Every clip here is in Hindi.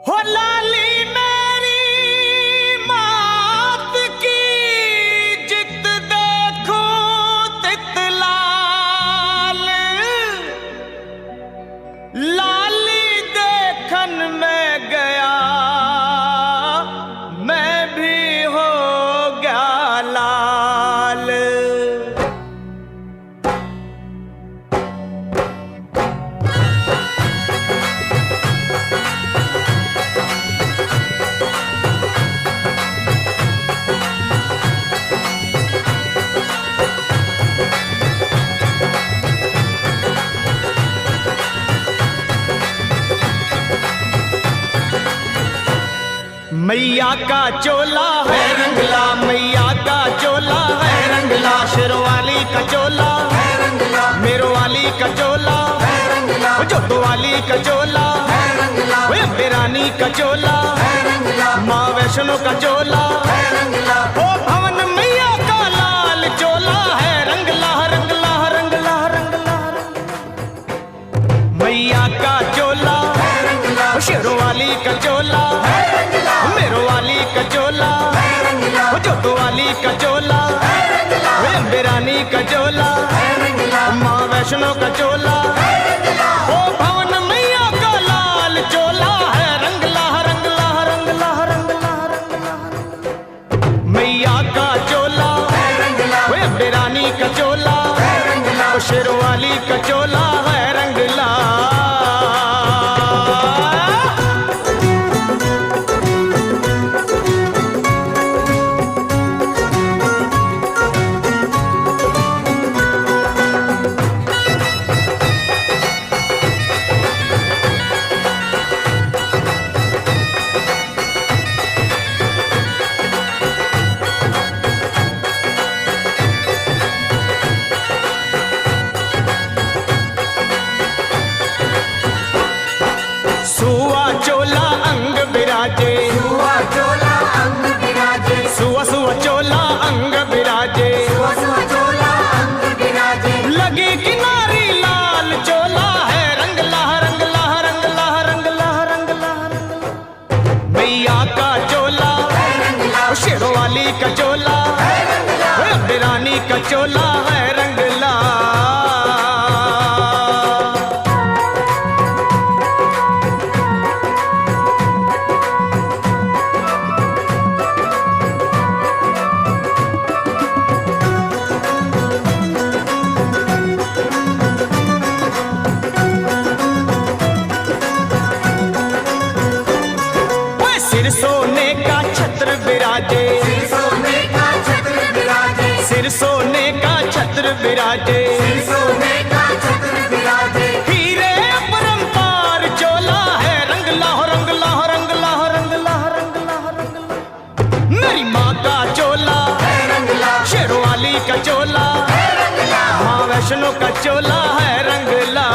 हो लाली मेरी मात की जित देखो तित लाल, लाली देखन में गया मैं भी हो गया लाल। मैया का चोला है रंगला, मैया का चोला है रंगला, शेरवाली का चोला है रंगला, मेरो वाली का चोला है रंगला, जोतो वाली का चोला है रंगला, अम्बे रानी का चोला है रंगला, माँ वैष्णो का चोला है रंगला, ओ भवन मैया का लाल चोला है रंगला रंगला रंगला रंगला। मैया का चोला है रंगला, शेरवाली का चोला है रंगला, मेरो वाली का चोला है रंगला, जोतो वाली का चोला है रंगला, अम्बे रानी का चोला है रंगला, माँ वैष्णो का चोला है रंगला, ओ भवन मैया का लाल चोला है रंगला रंगला रंगला रंगला रंगला। मैया का चोला है रंगला, अम्बे रानी का चोला है रंगला, शेरवाली का चोला है रंगला। सुआ चोला अंग बिराजे, सुआ चोला अंग बिराजे, सुआ सुआ चोला अंग बिराजे, सुआ सुआ चोला अंग बिराजे, लगी किनारी लाल चोला है रंगला रंगला रंगला रंगला रंगला रंगला। मैया का चोला है रंगला, शेरवाली का चोला है रंगला, अम्बे रानी का चोला है रंगला। सिर सोने का छत्र बिराजे, सिर सोने का छत्र बिराजे, सिर सोने का छत्र बिराजे, सिर सोने का छत्र बिराजे, हीरे परंपार चोला है रंगला रंगला रंगला रंगला रंगला रंगला। मेरी माँ का चोला है रंगला, शेरवाली का चोला है रंगला, माँ वैष्णो का चोला है रंगला।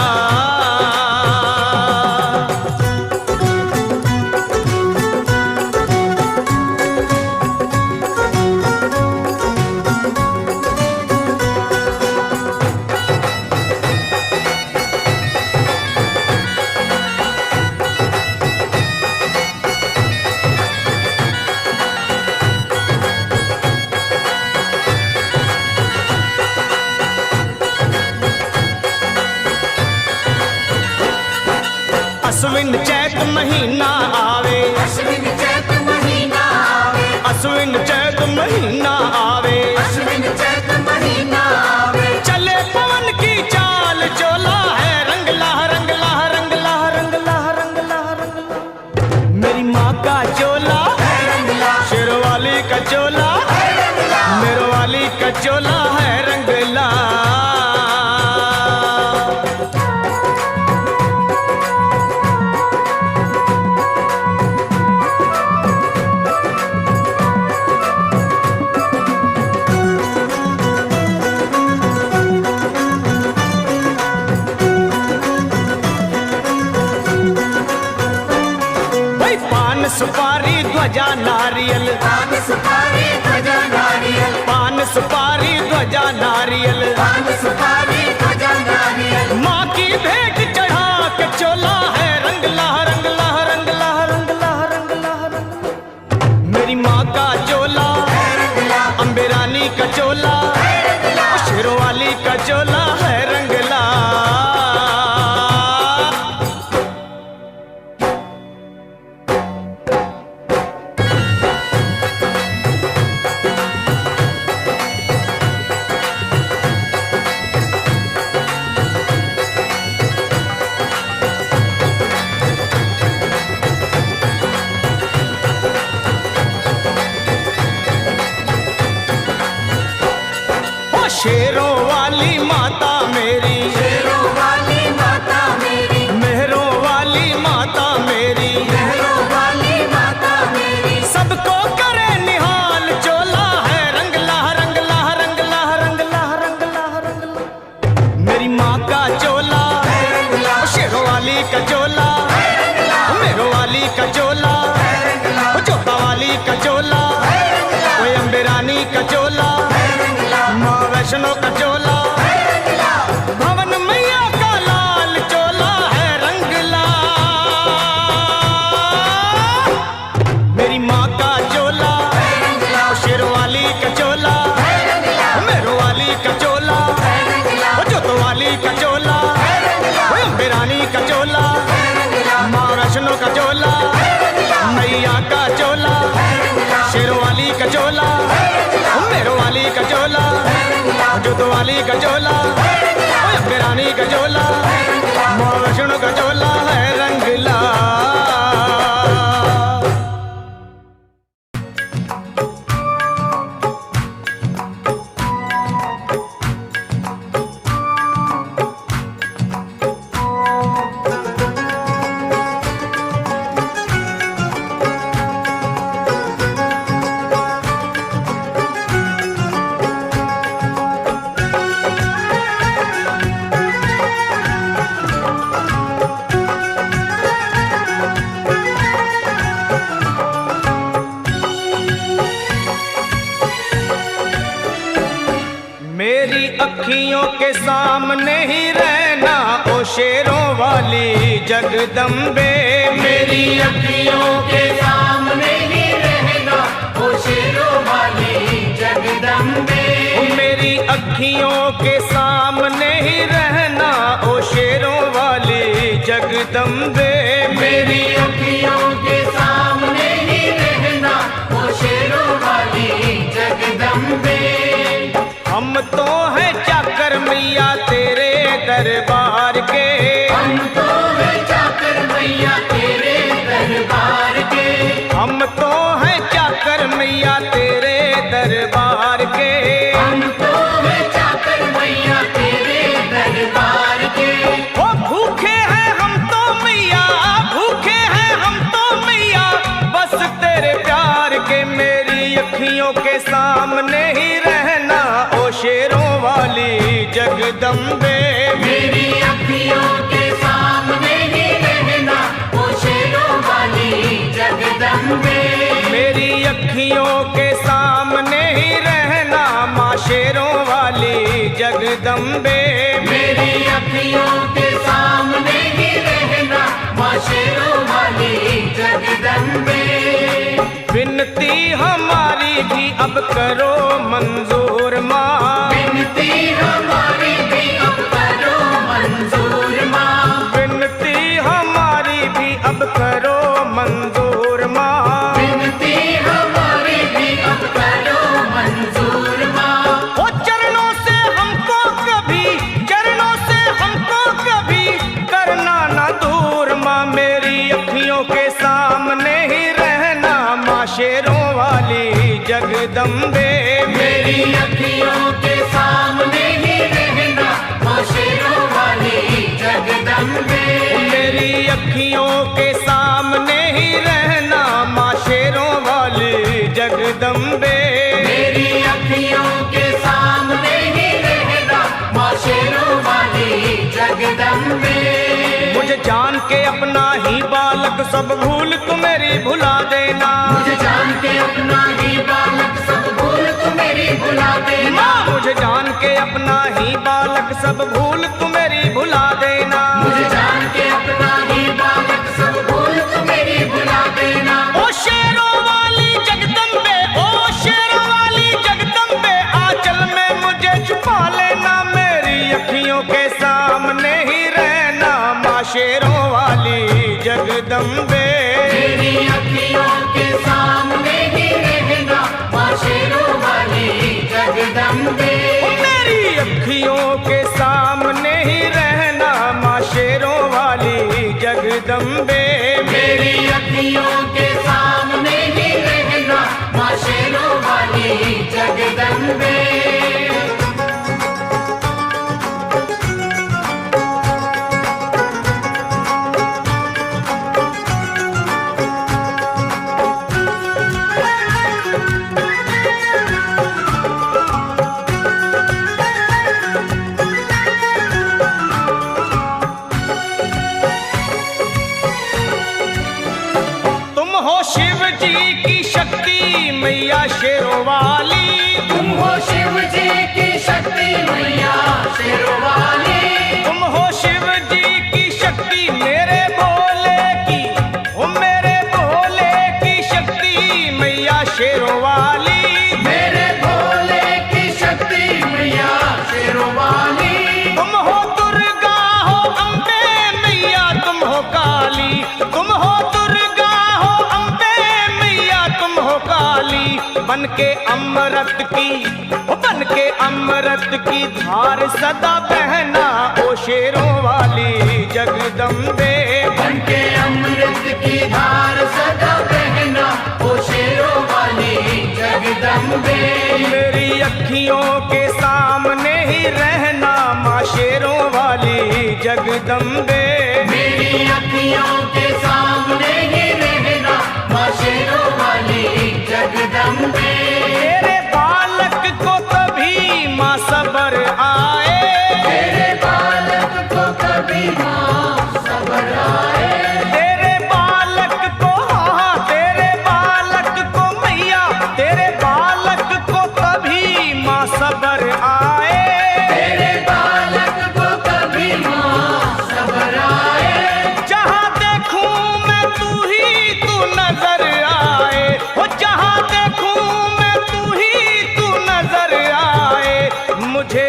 अश्विन चैत महीना आवे, अश्विन चैत महीना आवे, अश्विन चैत महीना आवे, अश्विन चैत महीना आवे, चले पवन की चाल चोला है रंगला रंगला रंगला रंगला रंगला रंगला। मेरी माँ का चोला है रंगला, शेरवाली का चोला है रंगला, मेरो वाली का चोला है रंगला। पान सुपारी ध्वजा नारियल, पान सुपारी ध्वजा नारियल, पान सुपारी ध्वजा नारियल, पान सुपारी ध्वजा नारियल, माँ की भेंट चढ़ा के चोला है रंगला रंगला रंगला रंगला वैष्णो का चोला, भवन मैया का लाल चोला है रंगला। मेरी माँ का चोला, शेरवाली का चोला, मेरो वाली का चोला, जोतो वाली का चोला, अम्बे रानी का चोला, माँ वैष्णो का चोला, मैया का चोला, शेरवाली का चोला, मेरो वाली का चोला, जोतो वाली का चोला, अम्बे रानी का चोला, माँ वैष्णो का चोला है रंगला। मेरी अखियों के सामने ही रहना ओ शेरों वाली जगदम्बे। मेरी अखियों के सामने ही रहना ओ शेरों वाली जगदम्बे। मेरी अखियों के सामने ही रहना ओ शेरों वाली जगदम्बे। मेरी अखियों के सामने ही रहना ओ शेरों वाली जगदम्बे। हम तो हैं चाकर मैया तेरे दरबार के, हम तो हैं चाकर मैया तेरे दरबार के। हम तो हैं चाकर मैया तेरे दरबार के। हम तो हैं चाकर मैया तेरे दरबार के। ओ भूखे हैं हम तो मैया, भूखे हैं हम तो मैया, बस तेरे प्यार के। मेरी अखियों के सामने ही रहना ओ शेरों वाली जगदम्बे। मेरी अखियों के सामने ही रहना ओ शेरों वाली जगदम्बे। मेरी अखियों के सामने ही रहना माँ शेरों वाली जगदम्बे। मेरी अखियों के सामने ही रहना माँ शेरों वाली जगदम्बे। विनती हमारी भी अब करो मंजूर माँ, विनती हमारी भी अब करो मंजूर माँ। विनती हमारी भी अब करो मंजूर माँ। विनती हमारी भी अब करो मंजूर माँ। ओ चरणों से हमको कभी, चरणों से हमको कभी करना ना दूर माँ। मेरी अखियों के सामने ही रहना माँ शेरों वाली जगदम्बे। मेरी अखियों के सामने ही रहना माँ शेरों वाली जगदम्बे। मेरी अखियों के सामने ही रहना माँ शेरों वाली जगदम्बे। मेरी अखियों के सामने ही रहना माँ शेरों वाली जगदम्बे। मुझे जान के अपना ही बालक सब भूल तू मेरी भुला देना। मुझे जान के अपना ही बालक सब भूल तू मेरी भुला देना। मुझे जान के अपना ही बालक सब भूल तू मेरी भुला देना। मुझे जान के अपना ही बालक सब भूल तू मेरी भुला देना। ओ शेरों वाली जगदम्बे, ओ शेरों वाली जगदम्बे, आंचल में मुझे छुपा लेना। मेरी अखियों के सामने ही रहना माँ शेरों वाली जगदम्बे। मेरी अखियों के सामने ही रहना माँ शेरों वाली जगदम्बे। मेरी अखियों के सामने ही रहना माँ शेरों वाली जगदम्बे। मेरी अखियों के सामने ही रहना माँ शेरों वाली जगदम्बे। तुम हो शिव जी की शक्ति मैया शेरों वाली। तुम हो शिव जी की शक्ति मैया शेरों वाली। तुम हो शिव जी की शक्ति मेरे भोले की, ओ मेरे भोले की शक्ति मैया शेरों वाली। मेरे भोले की शक्ति मैया शेरों वाली। तुम हो दुर्गा हो अम्बे मैया तुम हो काली, तुम हो दुर्गा हो अम्बे मैया तुम हो काली। बन के अमृत की, ओ बन के अमृत की धार सदा बहना ओ शेरों वाली जगदम्बे। बन के अमृत की धार सदा बहना ओ शेरों वाली जगदम्बे। मेरी अखियों के सामने ही रहना माँ शेरों वाली जगदम्बे। मेरी अखियों के सामने ही रहना माँ शेरों वाली जगदम्बे। तेरे बालक को कभी माँ सबर आए, तेरे बालक को कभी माँ सबर आए। तेरे बालक को, हाँ तेरे बालक को मैया, तेरे बालक को कभी माँ सबर आए। तेरे बालक को कभी माँ सबर आए। जहाँ देखूं मैं तू ही तू नजर आए, हो जहाँ देखूं मैं तू ही तू नजर आए। मुझे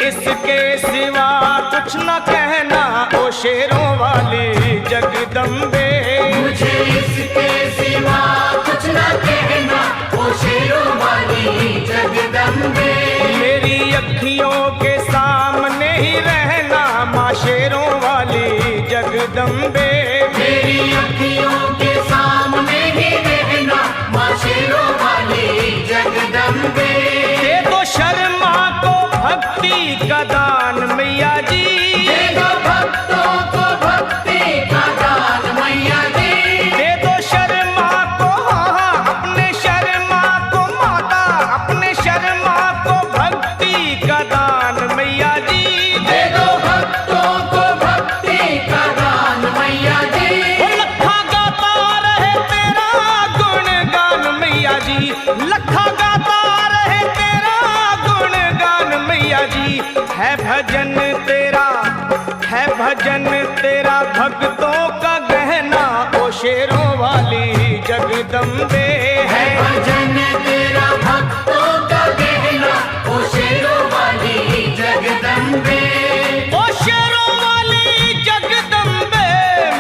इसके सिवा कुछ न कहना ओ शेरों वाली जगदम्बे। मुझे इसके सिवा कुछ न कहना ओ शेरों वाली जगदम्बे। मेरी अखियों के सामने ही रहना माँ शेरों वाली जगदम्बे। मेरी अखियों के सामने ही रहना माँ शेरों वाली जगदम्बे। दे दो शर्मा को भक्ति का दान मैया जी, दे दो भक्तों को भक्ति का दान मैया जी। दे दो शर्मा को, हाँ अपने शर्मा को माता, अपने शर्मा को भक्ति का दान मैया जी। दे दो भक्तों को भक्ति का दान मैया जी। वो लखा गाता रहे तेरा गुणगान मैया जी, लखा गाता रहे तेरा गुणगान मैया जी। है भजन तेरा भक्तों का गहना ओ शेरों वाली जगदम्बे। है भजन तेरा भक्तों का गहना ओ शेरों वाली जगदम्बे। ओ शेरों वाली जगदम्बे,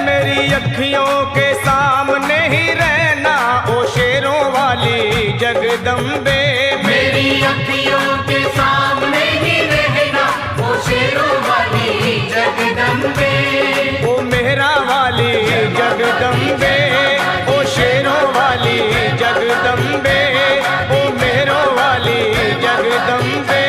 मेरी अखियों के सामने ही रहना ओ शेरों वाली जगदम्बे। मेरी अखियों के सामने ही रहना ओ शेरों वाली जगदम्बे। ओ मेरा वाली जगदम्बे, ओ शेरों वाली जगदम्बे, ओ मेरो वाली जगदम्बे।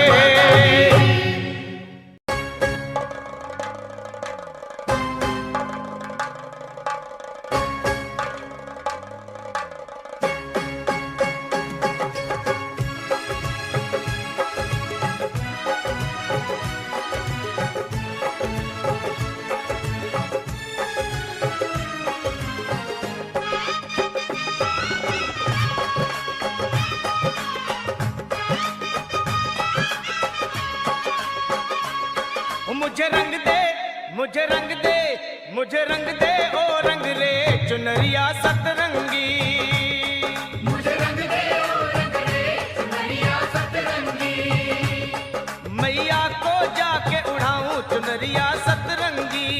मुझे रंग दे, मुझे रंग दे, मुझे रंग दे ओ रंग रे चुनरिया सतरंगी। मुझे रंग दे ओ रंग रे चुनरिया सतरंगी। मैया को जाके उड़ाऊं चुनरिया सतरंगी।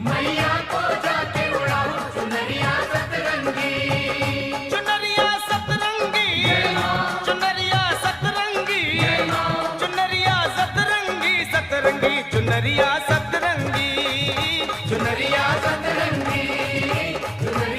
मैया को जाके उड़ाऊं चुनरिया सतरंगी। चुनरिया सतरंगी, चुनरिया सतरंगी, चुनरिया सतरंगी, सतरंगी चुनरिया सतरंगी। चुनरिया सतरंगी, चुनरिया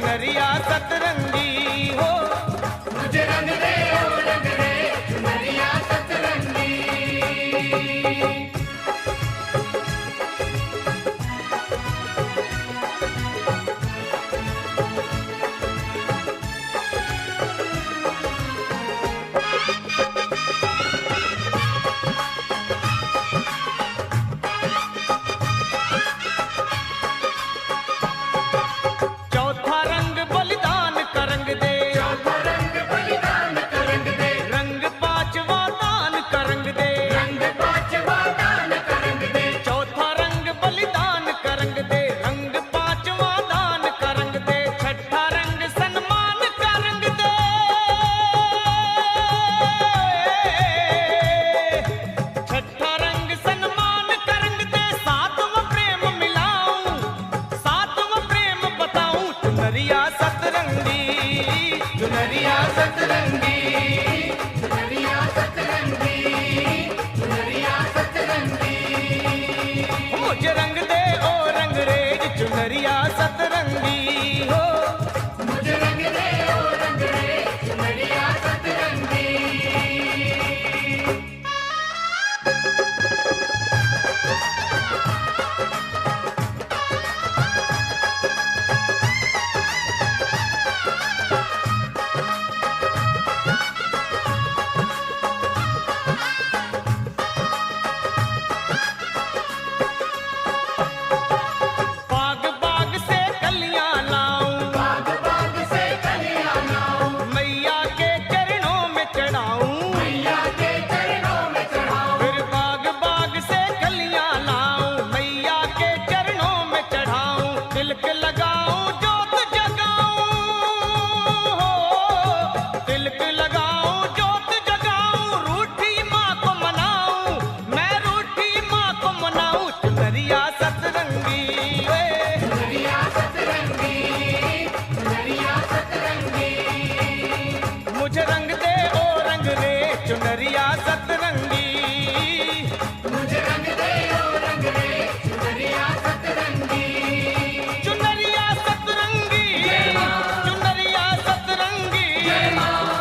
चुनरिया सतरंगी हो। मुझे रंग दे ओ रंग दे चुनरिया सतरंगी। चौथा रंग बलिदान का रंग दे, चौथा रंग बलिदान का रंग दे, रंग पांचवा दान का रंग दे। रंग पांचवा दान का रंग दे। चौथा रंग बलिदान का रंग दे, रंग पांचवा दान का रंग दे। छठा रंग सन्मान का रंग दे, छठा रंग सन्मान का रंग दे। सातवां प्रेम मिलाऊं, सातवां प्रेम बताऊं। चुनरिया सतरंगी, चुनरिया सतरंगी, चुनरिया सतरंगी, चुनरिया सतरंगी। मुझे रंग दे ओ रंग रेज चुनरिया सतरंगी हो। मुझे रंग दे ओ रंग दे चुनरिया सतरंगी। बाग बाग से कलियां लाऊं, बाग बाग से कलियां लाऊं, मैया के चरणों में चढ़ाऊं। मैया के चरणों में चढ़ाऊं। फिर बाग बाग से कलियां लाऊं, मैया के चरणों में चढ़ाऊं। तिलक लगाऊं, जोत जगाऊं हो, तिलक लगाऊं, जोत जगाऊं। रूठी माँ को मनाऊं, मैं रूठी माँ को मनाऊं। चुनरिया सतरंगी वे, चुनरिया सतरंगी, चुनरिया सतरंगी। मुझे रंग दे ओ रंग रे चुनरिया सतरंगी। मुझे रंग दे ओ रंग दे चुनरिया सतरंगी। चुनरिया सतरंगी, चुनरिया सतरंगी,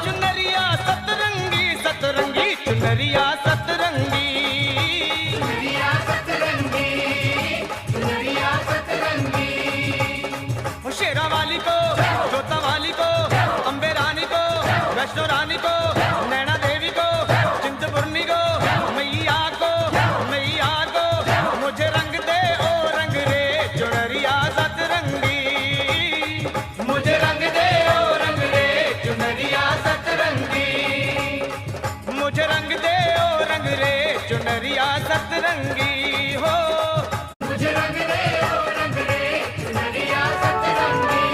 चुनरिया सतरंगी, सतरंगी चुनरिया सतरंगी। चुनरिया सतरंगी, चुनरिया सतरंगी। ओ शेरा वाली को, जोता वाली को, अम्बे रानी को, वैष्णो रानी को, नैना देवी को, चिंतपूर्णी को, मैया को, मैया को। मुझे रंग दे ओ रंग रे चुनरिया सतरंगी। मुझे रंग दे ओ रंग दे चुनरिया सतरंगी। मुझे रंग दे ओ रंग रे चुनरिया सतरंगी हो। मुझे रंग दे ओ रंग दे चुनरिया सतरंगी।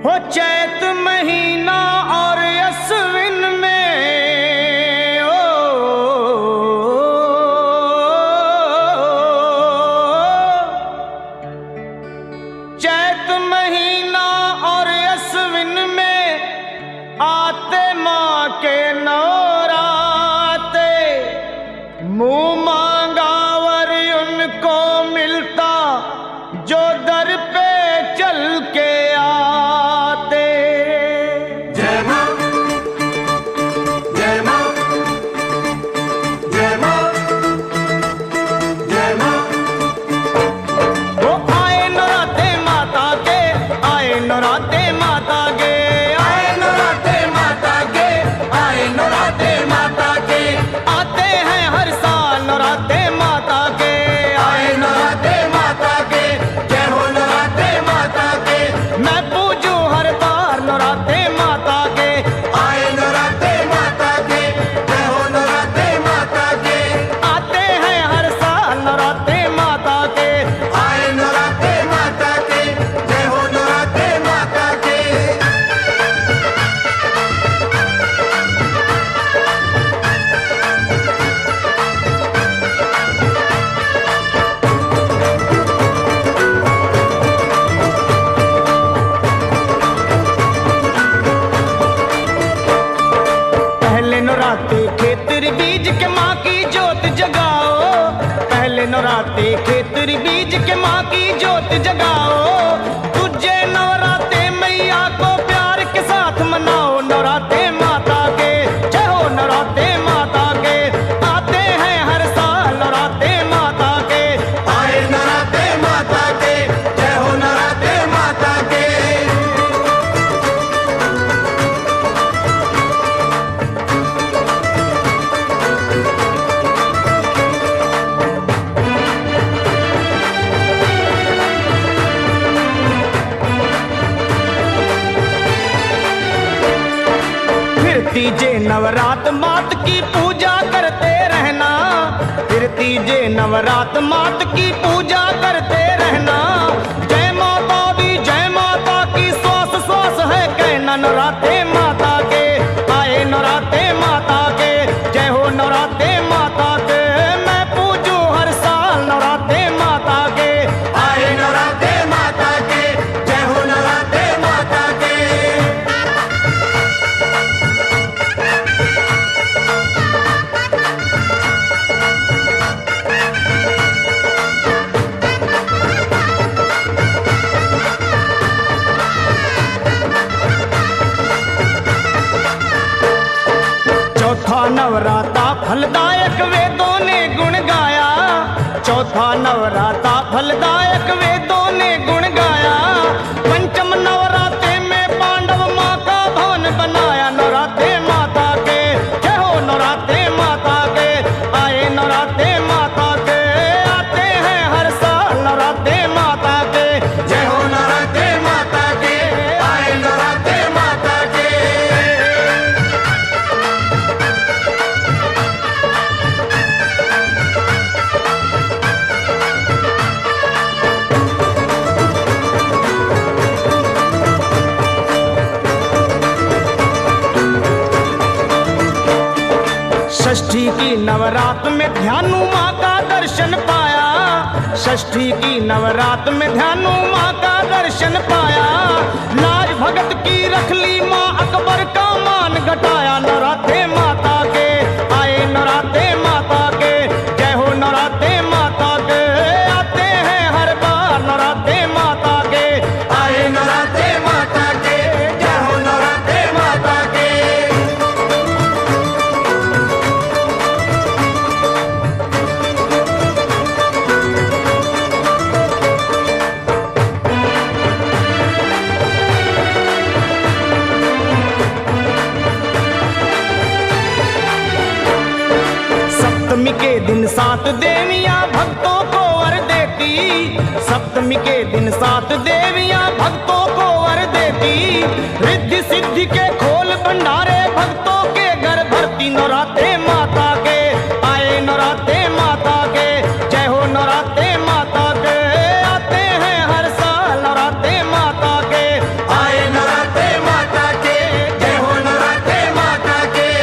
हो चैत महीना और अश्विन में ओ चैत महीना और अश्विन में आते माँ के नौराते। मुँह मांगा वर उनको मिलता जो दर पे चल के आते। नौराते खेतर बीज के माँ की जोत जगाओ, पहले नौराते खेतर बीज के माँ की जोत जगाओ। तुझे नवराते मैया को प्यार के साथ मनाओ, नवराते माता के जय हो, नवराते माता के आते हैं हर साल, नवराते माता के आए नवराते माता के, जय हो नवराते माता के। फिर तीजे नवरात मात की पूजा करते रहना, फिर तीजे नवरात मात की पूजा करते रहना। जय माता दी जय माता की श्वास श्वास है कहना, नवराते माता के आए नवराते माता के जय हो, नवराते माता के मैं पूजू हर साल, नवराते माता के आए नवराते माता के, जय हो नवराते माता के। चौथा नवराता फलदायक वेदों ने गुण गाया, चौथा नवराता फलदायक वेदों ने गुण गाया। पंचम नवराते में पांडव माँ का भवन बनाया, नवराते माता के जय हो, नवराते माता के आए नवराते माता के आते हैं हर साल, नवराते माता के जय हो नवराते माता के, आए नवराते माता के। षष्ठी की नवरात में ध्यानु माँ का दर्शन पाया, षष्ठी की नवरात में ध्यानु माँ का दर्शन पाया। लाज भगत की रख ली माँ, अकबर का मान घटाया, नवराते माता के आए नवराते माता के जय हो, नवराते माता के आते हैं हर बार, नवराते माता के आए नवराते माता के, जय हो नवराते माता के। सप्तमी के दिन 7 देवियां भक्तों को वर देती, सप्तमी के दिन 7 देवियां भक्तों को वर देती। रिद्धि सिद्धि के खोल भंडारे भक्तों के घर भरती, नवराते माता के आए नवराते माता के जय हो, नवराते माता के आते हैं हर साल, नवराते माता के आए नवराते माता के, जय हो नवराते माता के।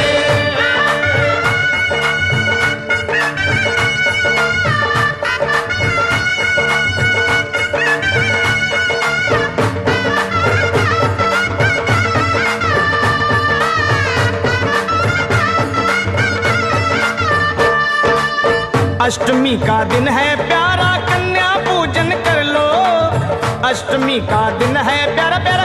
अष्टमी का दिन है प्यारा कन्या पूजन कर लो, अष्टमी का दिन है प्यारा प्यारा